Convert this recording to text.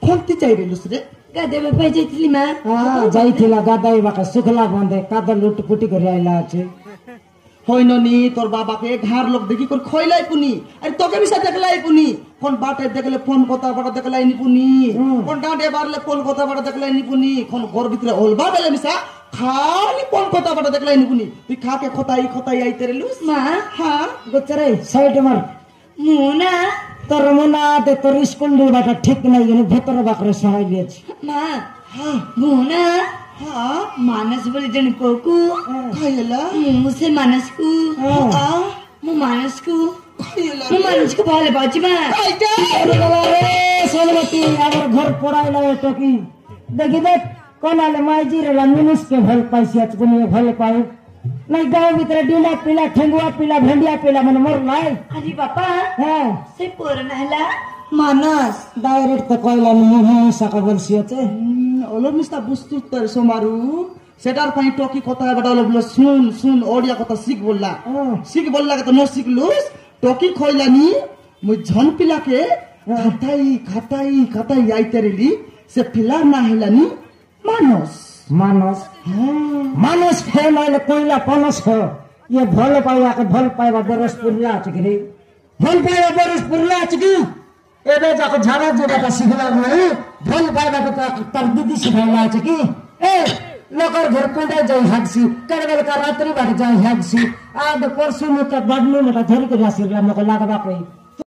कोनती चाहिए लुसरे गादे में पे जाइथिली मां हां जाइथिला गादाई बाका सुखला बंदे काद लुटपुटी कर आइला আছে হইননি তোর বাবাকে ঘাড় লোক দেখি কোন খইলাই পুনি আর তোকে বিসা দেখলাই পুনি কোন বাটে দেখলে ফোন কথা বাটা দেখলাই নি পুনি কোন ডাঁডে বারলে ফোন কথা বাটা দেখলাই নি পুনি কোন ঘর ভিতরে অলবা বেলে মিসা খালি ফোন কথা বাটা দেখলাই নি পুনি তুই খাকে খতাই আইতে রে লুস মা হ্যাঁ গোচরে সাইড মার মুনা তোর মুনা দে তোর স্কুল রে বাটা ঠিক নাই এনে ভেতর বাকরে সহাই দিয়েছে মা হ্যাঁ মুনা हाँ मानस बोले जन कोकू खायला मुझसे मानस को मु मानस को भाले बाजी में रे सोनमती अगर घर पड़ाइला टकी देखि देख कोनाले माइजी रे मिनिस के भल पैसे गुनी भल पाए नहीं गांव भीतर डीला पीला ठेंगुआ पीला भेंडिया पीला मन मर लाई अरे पापा हां से पोरन हला मानस डायरेक्ट तो कोइला मुह सका बोलसियते ओलो मिस्ता बुस्तु तर सोमारू सेटार पाई टोकी কথা বেটা ওলো বলে শুন ওড়িয়া কথা শিখ বললা তো ন শিখলুস টকি খইলানি মুই ঝন পিলাকে খাতাই আইতে রেলি সে পিলা না হেলানি मानस फे माइले कोइला पनस हो ये भल पाइबा बरस पुरला चकरी भल पाइबा बरस पुरला चकी एबे जाको झाड़ा जेबा सिखला नै भल पाइबा तो तर दीदी सिखाइला चकी ए लोकर घर पंडा जाई हगसी करबल का रात्रि बाटे जाई हगसी आज परसु में तो बडनु में धरि के रासी मको लागबा कोई